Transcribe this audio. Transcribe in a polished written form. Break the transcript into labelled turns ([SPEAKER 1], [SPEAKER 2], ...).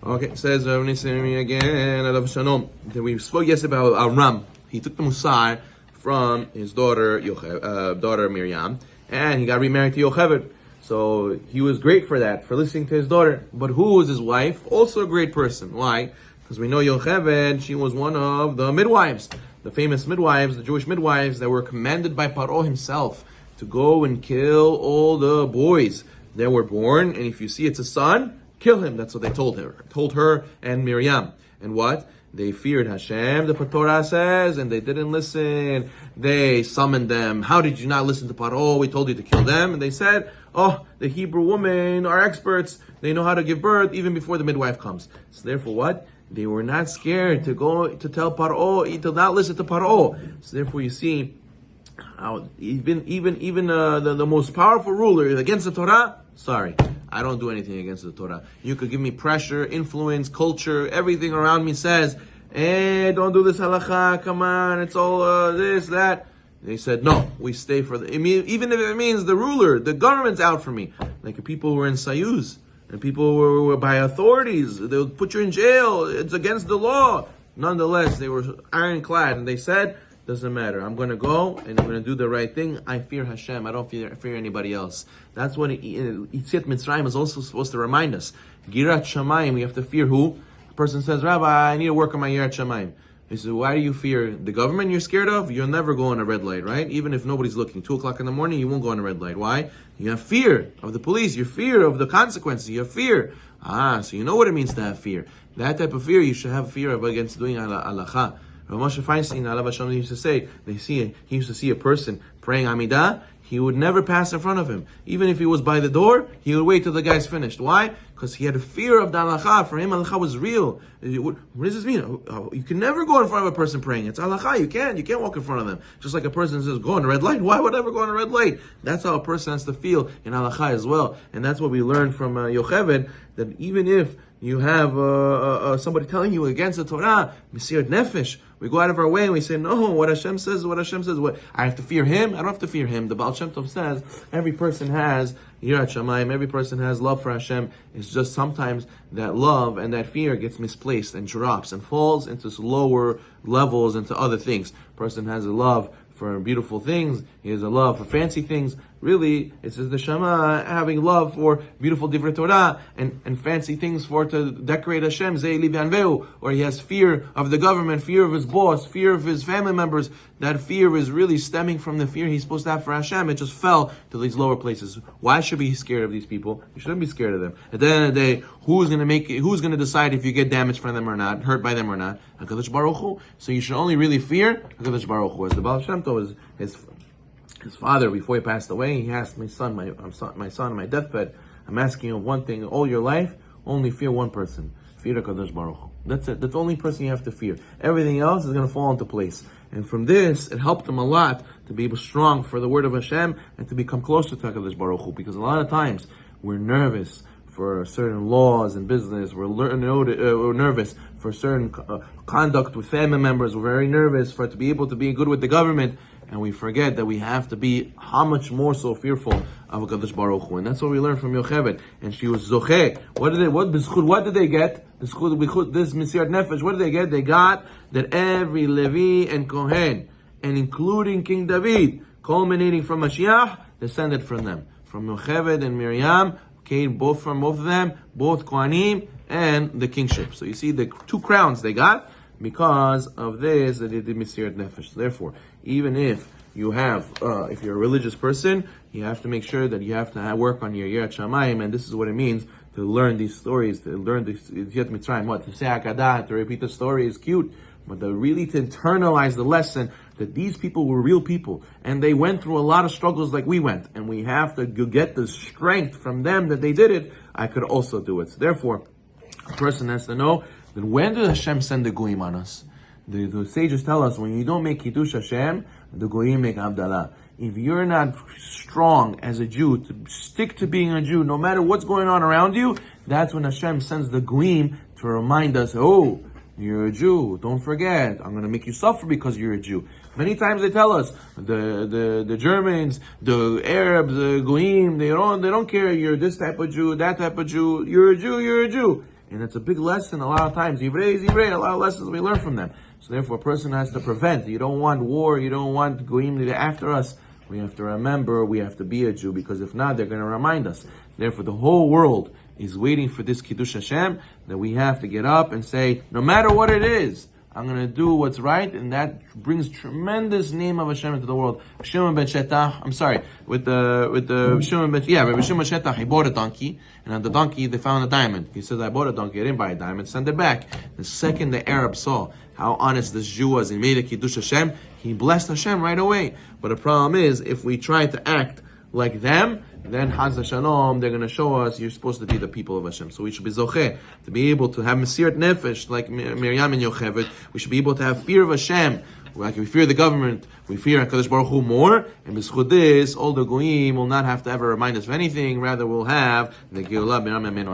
[SPEAKER 1] Okay, it says again, Alav Shalom. We spoke yesterday about Avram. He took the Musar from his daughter Miriam, and he got remarried to Yocheved. So he was great for that, for listening to his daughter. But who was his wife? Also a great person. Why? Because we know Yocheved, she was one of the midwives, the famous midwives, the Jewish midwives that were commanded by Paro himself to go and kill all the boys that were born. And if you see it's a son, kill him. That's what they told her and Miriam. And what? They feared Hashem, the Torah says, and they didn't listen. They summoned them. How did you not listen to Paro? We told you to kill them. And they said, oh, the Hebrew women are experts. They know how to give birth even before the midwife comes. So therefore what? They were not scared to go to tell Paro, to not listen to Paro. So therefore you see, how even the most powerful ruler against the Torah, sorry, I don't do anything against the Torah. You could give me pressure, influence, culture, everything around me says, hey, don't do this halakha, come on, it's all this, that. They said, no, we stay for even if it means the ruler, the government's out for me. Like people who were in Sayuz, and people who were by authorities, they would put you in jail, it's against the law. Nonetheless, they were ironclad, and they said, doesn't matter. I'm going to go and I'm going to do the right thing. I fear Hashem. I don't fear anybody else. That's what Yetziat Mitzrayim is also supposed to remind us. Girat Shamayim, we have to fear who? A person says, Rabbi, I need to work on my Yirat Shamayim. He says, why do you fear the government you're scared of? You'll never go on a red light, right? Even if nobody's looking. 2 o'clock in the morning, you won't go on a red light. Why? You have fear of the police. You have fear of the consequences. You have fear. So you know what it means to have fear. That type of fear, you should have fear of against doing halakha. Moshe Feinstein, Alav Hashem, used to say, he used to see a person praying Amidah, he would never pass in front of him. Even if he was by the door, he would wait till the guy's finished. Why? Because he had a fear of the halakha. For him, halakha was real. What does this mean? You can never go in front of a person praying. It's halakha. You can't walk in front of them. Just like a person says, go on a red light. Why would I ever go on a red light? That's how a person has to feel in halakha as well. And that's what we learned from Yocheved, that even if you have somebody telling you against the Torah, Mesirat Nefesh, we go out of our way and we say, no, what Hashem says. What I have to fear Him? I don't have to fear Him. The Baal Shem Tov says, every person has Yirat Shamayim, every person has love for Hashem. It's just sometimes that love and that fear gets misplaced and drops and falls into lower levels, into other things. Person has a love for beautiful things, he has a love for fancy things. Really, it says the Shema having love for beautiful Divrei Torah and fancy things for to decorate Hashem, Ze'eli V'anveu, or he has fear of the government, fear of his boss, fear of his family members. That fear is really stemming from the fear he's supposed to have for Hashem. It just fell to these lower places. Why should we be scared of these people? You shouldn't be scared of them. At the end of the day, who's going to decide if you get damaged from them or not, hurt by them or not? HaKadosh Baruch Hu. So you should only really fear HaKadosh Baruch Hu. As the Baal Shem Tov, his father, before he passed away, he asked my son on my deathbed, I'm asking you one thing, all your life, only fear one person. Fear HaKadosh Baruch Hu. That's it. That's the only person you have to fear. Everything else is going to fall into place. And from this, it helped him a lot to be strong for the word of Hashem and to become closer to HaKadosh Baruch Hu. Because a lot of times, we're nervous for certain laws in business. We're nervous for certain conduct with family members. We're very nervous to be able to be good with the government. And we forget that we have to be how much more so fearful of HaKadosh Baruch Hu. And that's what we learned from Yocheved. And she was Zocheh. What did they get? This Mesirat Nefesh, what did they get? They got that every Levi and Kohen, and including King David, culminating from Mashiach, descended from them. From Yocheved and Miriam, came both of them, both Kohanim and the kingship. So you see the 2 crowns they got because of this, that they did Mesirat Nefesh. Therefore, even if you have, if you're a religious person, you have to make sure that you have to work on your Yirat Shamayim, and this is what it means to learn these stories, to learn this Yetziat Mitzrayim. What? To say Hakadah, to repeat the story is cute, but really to internalize the lesson that these people were real people, and they went through a lot of struggles like we went, and we have to get the strength from them that they did it. I could also do it. So therefore, a person has to know that when did Hashem send the Goyim on us? The sages tell us when you don't make Kiddush Hashem, the Goyim make Havdala. If you're not strong as a Jew, to stick to being a Jew, no matter what's going on around you, that's when Hashem sends the Goyim to remind us, oh, you're a Jew, don't forget, I'm going to make you suffer because you're a Jew. Many times they tell us, the Germans, the Arabs, the Goyim, they don't care, you're this type of Jew, that type of Jew, you're a Jew. And it's a big lesson a lot of times. Yivrei, a lot of lessons we learn from them. So therefore, a person has to prevent. You don't want war, you don't want goyim to after us. We have to remember, we have to be a Jew, because if not, they're going to remind us. Therefore, the whole world is waiting for this Kiddush Hashem, that we have to get up and say, no matter what it is, I'm going to do what's right, and that brings tremendous name of Hashem into the world. Shimon ben Shetach, I'm sorry, with the Shimon ben Shetach, he bought a donkey, and on the donkey they found a diamond. He says, I bought a donkey, I didn't buy a diamond, send it back. The second the Arab saw how honest this Jew was, he made a Kiddush Hashem, he blessed Hashem right away. But the problem is, if we try to act like them, then Chaz Shalom, they're going to show us you're supposed to be the people of Hashem. So we should be zocheh to be able to have Mesirat Nefesh like Miriam and Yocheved. We should be able to have fear of Hashem. Like we fear the government, we fear HaKadosh Baruch Hu more, and b'schut this, all the goyim will not have to ever remind us of anything. Rather, we'll have the Geulah. Amen.